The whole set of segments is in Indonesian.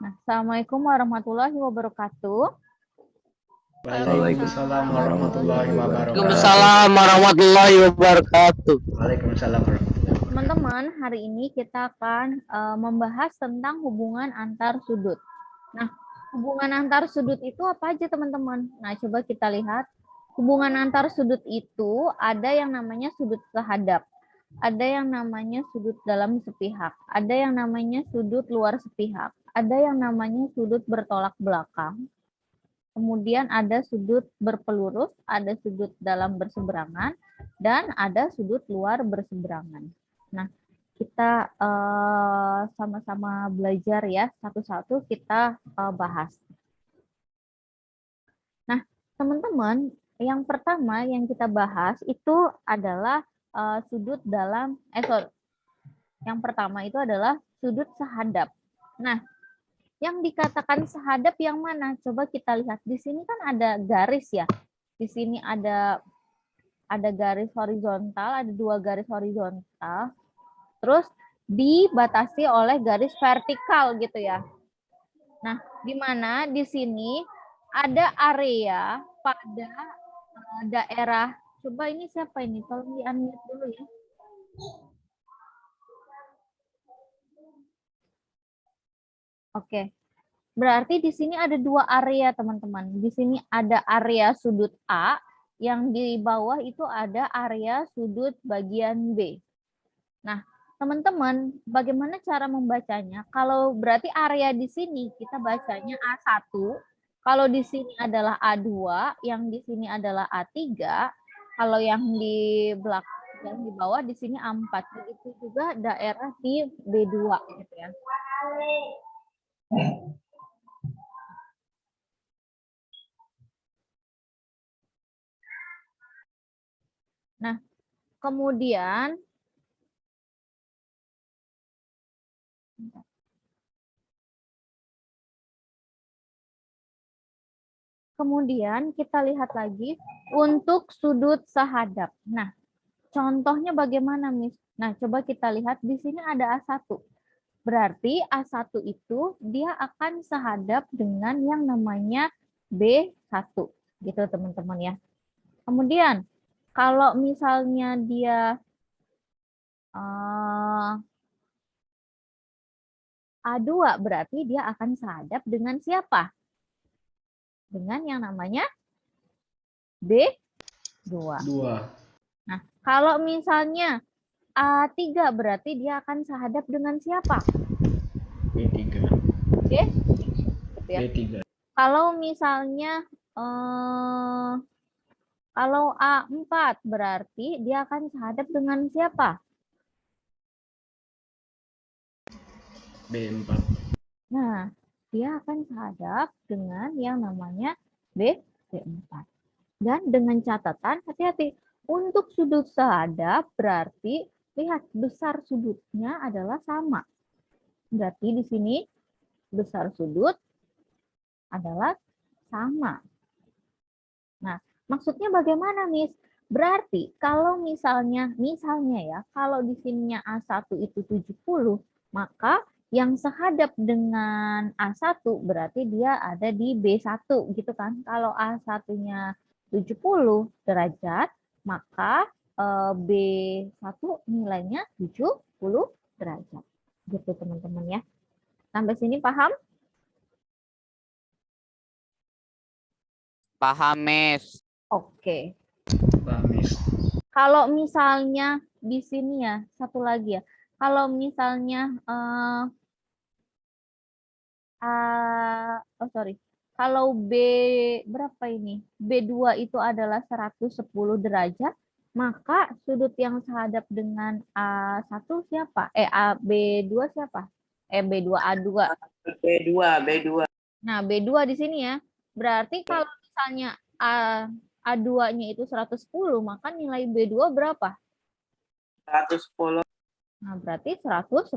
Nah, Assalamualaikum warahmatullahi wabarakatuh. Waalaikumsalam warahmatullahi wabarakatuh. Waalaikumsalam warahmatullahi wabarakatuh. Waalaikumsalam warahmatullahi wabarakatuh. Teman-teman, hari ini kita akan membahas tentang hubungan antar sudut. Nah, hubungan antar sudut itu apa aja, teman-teman? Nah, coba kita lihat. Hubungan antar sudut itu ada yang namanya sudut sehadap, ada yang namanya sudut dalam sepihak, ada yang namanya sudut luar sepihak, ada yang namanya sudut bertolak belakang, kemudian ada sudut berpelurus, ada sudut dalam berseberangan, dan ada sudut luar berseberangan. Nah, kita sama-sama belajar ya, satu-satu kita bahas. Nah, teman-teman, yang pertama yang kita bahas itu adalah sudut dalam, yang pertama itu adalah sudut sehadap. Nah, yang dikatakan sehadap yang mana? Coba kita lihat. Di sini kan ada garis ya. Di sini ada garis horizontal, ada 2 garis horizontal. Terus dibatasi oleh garis vertikal gitu ya. Nah, di mana di sini ada area pada daerah. Coba ini siapa ini? Tolong di-unmute dulu ya. Oke. Berarti di sini ada 2 area, teman-teman. Di sini ada area sudut A, yang di bawah itu ada area sudut bagian B. Nah, teman-teman, bagaimana cara membacanya? Kalau berarti area di sini kita bacanya A1, kalau di sini adalah A2, yang di sini adalah A3, kalau yang di belakang, yang di bawah di sini A4. Begitu juga daerah di B2 gitu ya. Nah, kemudian kita lihat lagi untuk sudut sehadap. Nah, contohnya bagaimana, Miss? Nah, coba kita lihat di sini ada A1. Berarti A1 itu dia akan sehadap dengan yang namanya B1. Gitu, teman-teman ya. Kemudian, kalau misalnya dia A2, berarti dia akan sehadap dengan siapa? Dengan yang namanya B2. Nah, kalau misalnya A3 berarti dia akan sehadap dengan siapa? B3. Gitu ya. B3. Kalau misalnya kalau A4 berarti dia akan sehadap dengan siapa? B4. Nah, dia akan sehadap dengan yang namanya B4. Dan dengan catatan, hati-hati, untuk sudut sehadap berarti lihat besar sudutnya adalah sama. Berarti di sini besar sudut adalah sama. Nah, maksudnya bagaimana, Miss? Berarti kalau misalnya ya, kalau di sininya A1 itu 70, maka yang sehadap dengan A1 berarti dia ada di B1 gitu kan. Kalau A1-nya 70 derajat, maka B1 nilainya 70 derajat. Gitu teman-teman ya. Sampai sini paham? Paham, Miss. Oke. Paham, Miss. Kalau misalnya di sini ya, satu lagi ya. Kalau misalnya kalau B berapa ini? B2 itu adalah 110 derajat, maka sudut yang sehadap dengan A1 siapa? B2 siapa? B2 A2. B2. Nah, B2 di sini ya. Berarti kalau misalnya A2-nya itu 110, maka nilai B2 berapa? 110. Nah, berarti 110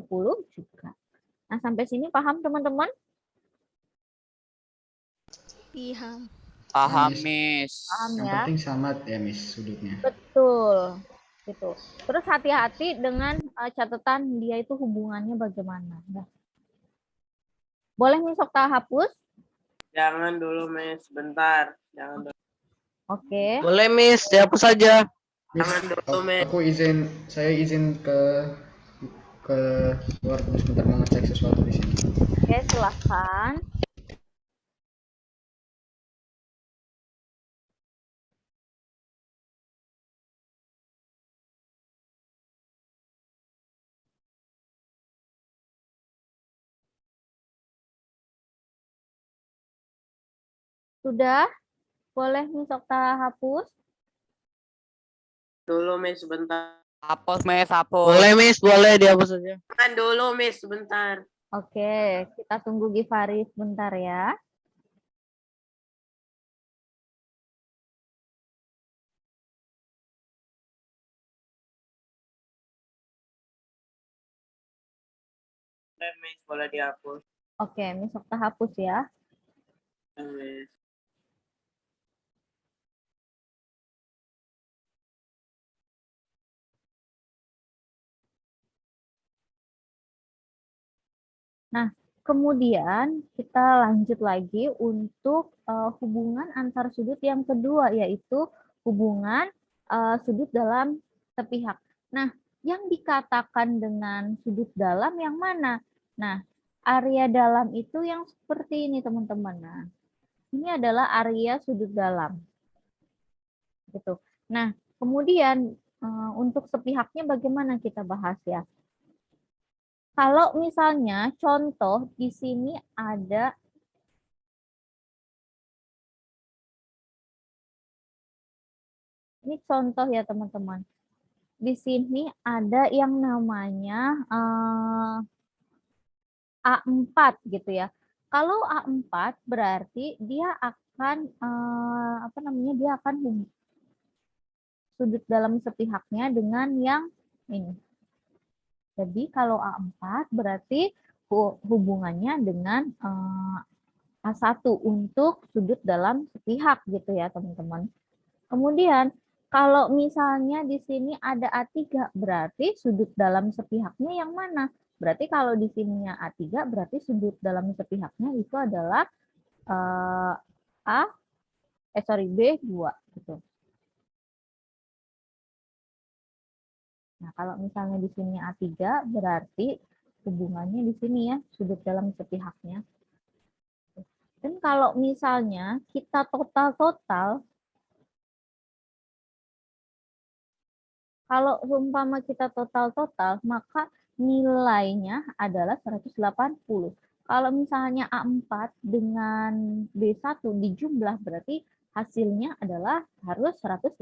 juga. Nah, sampai sini paham teman-teman? Paham, Miss. Paham Yang ya? penting sama ya, Miss, sudutnya. Betul. Gitu. Terus hati-hati dengan catatan dia itu hubungannya bagaimana. Nah. Boleh Miss Okta hapus? Jangan dulu, Miss. Bentar. Jangan dulu. Oke. Boleh, Miss. Dihapus saja. Miss, Jangan dulu, Miss. saya izin ke luar dulu sebentar mau ngecek sesuatu di sini. Oke, silahkan. Sudah? Boleh Miss Okta hapus? Dulu, Miss. Bentar. Hapus, Miss, hapus. Boleh, Miss. Boleh dihapus saja. Jangan dulu, Miss. Bentar. Oke, kita tunggu Givari sebentar ya. Boleh, Miss. Boleh dihapus. Oke, Miss Okta hapus ya. Miss. Nah, kemudian kita lanjut lagi untuk hubungan antar sudut yang kedua, yaitu hubungan sudut dalam sepihak. Nah, yang dikatakan dengan sudut dalam yang mana? Nah, area dalam itu yang seperti ini, teman-teman. Nah, ini adalah area sudut dalam. Gitu. Nah, kemudian untuk sepihaknya bagaimana kita bahas ya? Kalau misalnya contoh di sini ada ini contoh ya teman-teman. Di sini ada yang namanya A4 gitu ya. Kalau A4 berarti dia akan apa namanya? Dia akan sudut dalam sepihaknya dengan yang ini. Jadi kalau A4 berarti hubungannya dengan A1 untuk sudut dalam sepihak gitu ya teman-teman. Kemudian kalau misalnya di sini ada A3 berarti sudut dalam sepihaknya yang mana? Berarti kalau di sininya A3 berarti sudut dalam sepihaknya itu adalah B2 gitu. Nah, kalau misalnya di sini A3 berarti hubungannya di sini ya, sudut dalam sepihaknya. Dan kalau misalnya kita total-total, kalau umpama kita total-total, maka nilainya adalah 180. Kalau misalnya A4 dengan B1 dijumlah, berarti hasilnya adalah harus 180.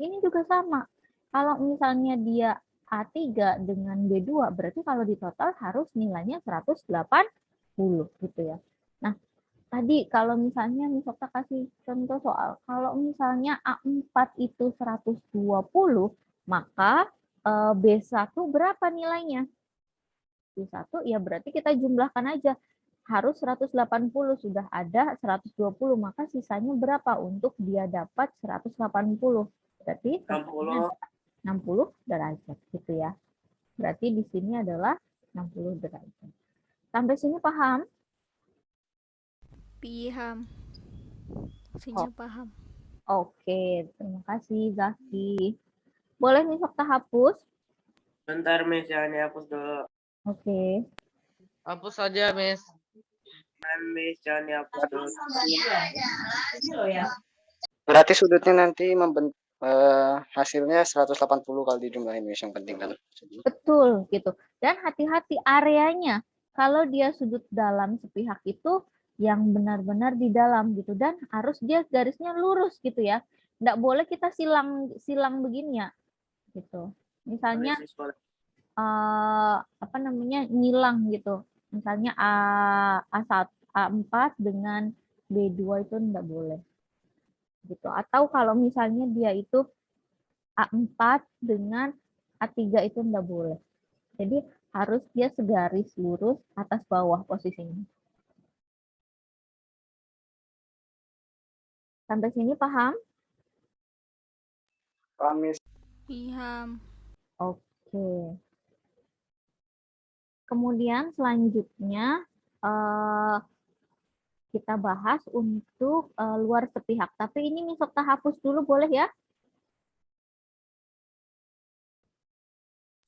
Ini juga sama. Kalau misalnya dia A3 dengan B2, berarti kalau di total harus nilainya 180 gitu ya. Nah, tadi kalau misalnya misalnya kasih contoh soal, kalau misalnya A4 itu 120, maka B1 berapa nilainya? B1 ya berarti kita jumlahkan aja. Harus 180, sudah ada 120, maka sisanya berapa untuk dia dapat 180? Berarti 60. 60 derajat gitu ya. Berarti di sini adalah 60 derajat. Sampai sini paham? Paham. Maksudnya paham. Oke, terima kasih Zaki. Boleh nih Okta hapus? Bentar, Miss. Jangan dihapus dulu. Oke. Hapus saja, Miss. Jangan, Miss. Jangan dihapus dulu. Berarti sudutnya nanti hasilnya 180 kalau dijumlahin, Miss, yang penting kan. Betul gitu. Dan hati-hati areanya. Kalau dia sudut dalam sepihak itu yang benar-benar di dalam gitu, dan harus dia garisnya lurus gitu ya. Nggak boleh kita silang begini ya gitu. Misalnya Boleh, Miss. Boleh. apa namanya nyilang gitu. Misalnya A1 A4 dengan B2 itu enggak boleh. Gitu. Atau kalau misalnya dia itu A4 dengan A3 itu enggak boleh. Jadi harus dia segaris lurus atas bawah posisinya. Sampai sini paham? Paham, Miss. Paham. Oke. Kemudian selanjutnya eh, kita bahas untuk luar sepihak. Tapi ini Miss Okta hapus dulu boleh ya?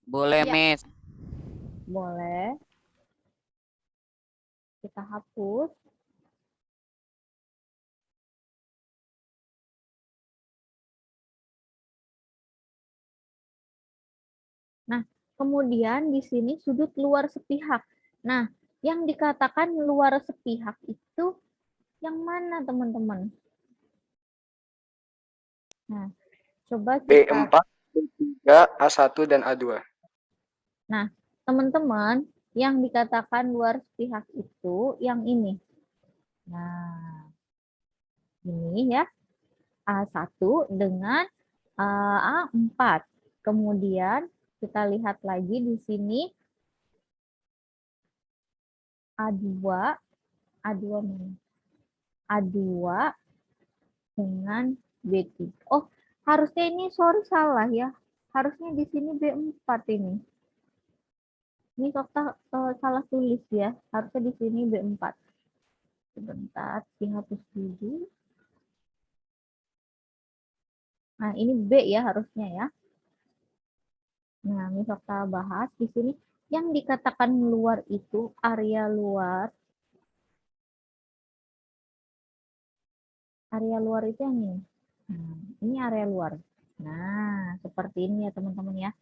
Boleh, Ya. Miss. Boleh. Kita hapus. Nah, kemudian di sini sudut luar sepihak. Nah, yang dikatakan luar sepihak itu yang mana, teman-teman? Nah, coba kita... B4, B3, A1, dan A2. Nah, teman-teman, yang dikatakan luar sepihak itu yang ini. Nah, ini ya, A1 dengan A4. Kemudian kita lihat lagi di sini A2 mana? A2 dengan B3. Oh, harusnya ini salah ya. Harusnya di sini B4 ini. Ini Okta salah tulis ya. Harusnya di sini B4. Sebentar, dihapus dulu. Nah, ini B ya harusnya ya. Nah, Miss Okta bahas di sini yang dikatakan luar itu area luar. Area luar itu yang ini. Nah, ini area luar. Nah, seperti ini ya teman-teman ya.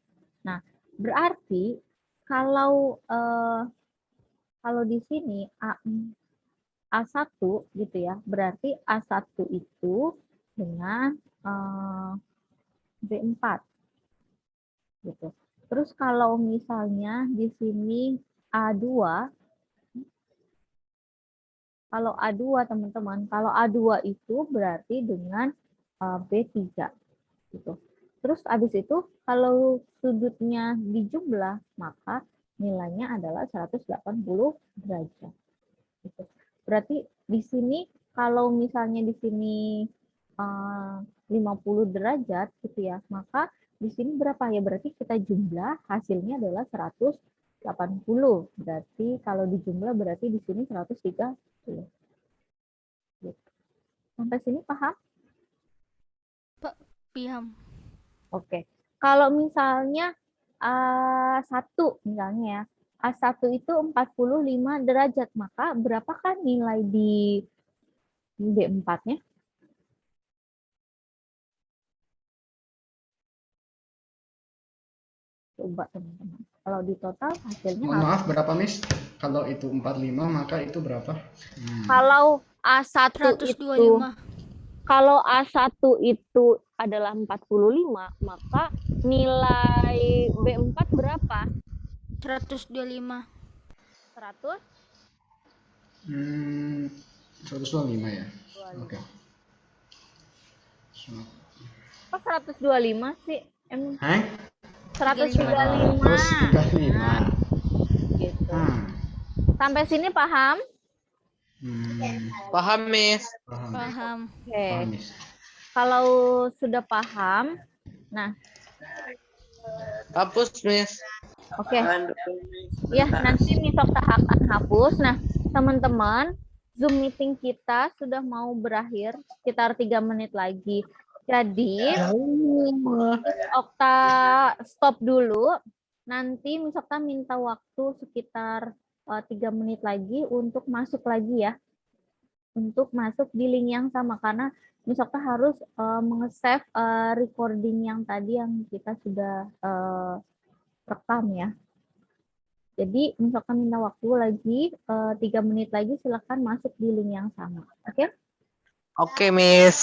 Nah, berarti kalau di sini A1 gitu ya, berarti A1 itu dengan B4 gitu. Terus kalau misalnya di sini A2, kalau A2 teman-teman, kalau A2 itu berarti dengan B3 gitu. Terus habis itu kalau sudutnya dijumlah maka nilainya adalah 180 derajat. Gitu. Berarti di sini kalau misalnya di sini 50 derajat gitu ya, maka di sini berapa ya? Berarti kita jumlah hasilnya adalah 180. Berarti kalau dijumlah berarti di sini 130. Gitu. Sampai sini paham? Paham. Oke. Kalau misalnya A1 misalnya ya, A1 itu 45 derajat, maka berapakah nilai di B4-nya? Coba teman-teman. Kalau di total hasilnya Mohon maaf, berapa Miss? Kalau itu 45 maka itu berapa? kalau A1 itu 125. kalau A1 itu adalah 45, maka nilai B4 berapa? 125. 100? 125 ya. Oke. Kok 125 sih? Emang Hah? 125. 135. Gitu. Sampai sini paham? Paham, Miss. Paham. Oke. Paham, Miss. Kalau sudah paham, nah, Hapus, Miss. oke. Jangan dulu, Miss. Ya, Bentar. nanti Miss Okta akan hapus. Nah, teman-teman, Zoom meeting kita sudah mau berakhir, sekitar 3 menit lagi. Jadi, Miss Okta stop dulu. Nanti Miss Okta minta waktu sekitar 3 menit lagi untuk masuk lagi ya. Untuk masuk di link yang sama, karena Miss Okta harus menge-save recording yang tadi yang kita sudah rekam ya. Jadi Miss Okta minta waktu lagi 3 menit lagi, silakan masuk di link yang sama. Oke? Oke, Miss.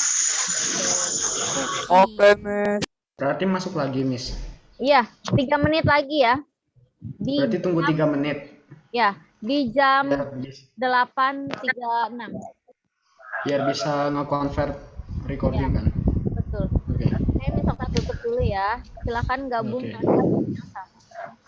Oke, Miss. Berarti masuk lagi, Miss. Iya, 3 menit lagi ya. Berarti tunggu 3 menit. Ya, di jam Ya, 8.36. biar bisa nge-convert recording kan. Betul. Oke. Saya Miss Okta tutup dulu ya. Silakan gabung Oke. dengan link yang sama.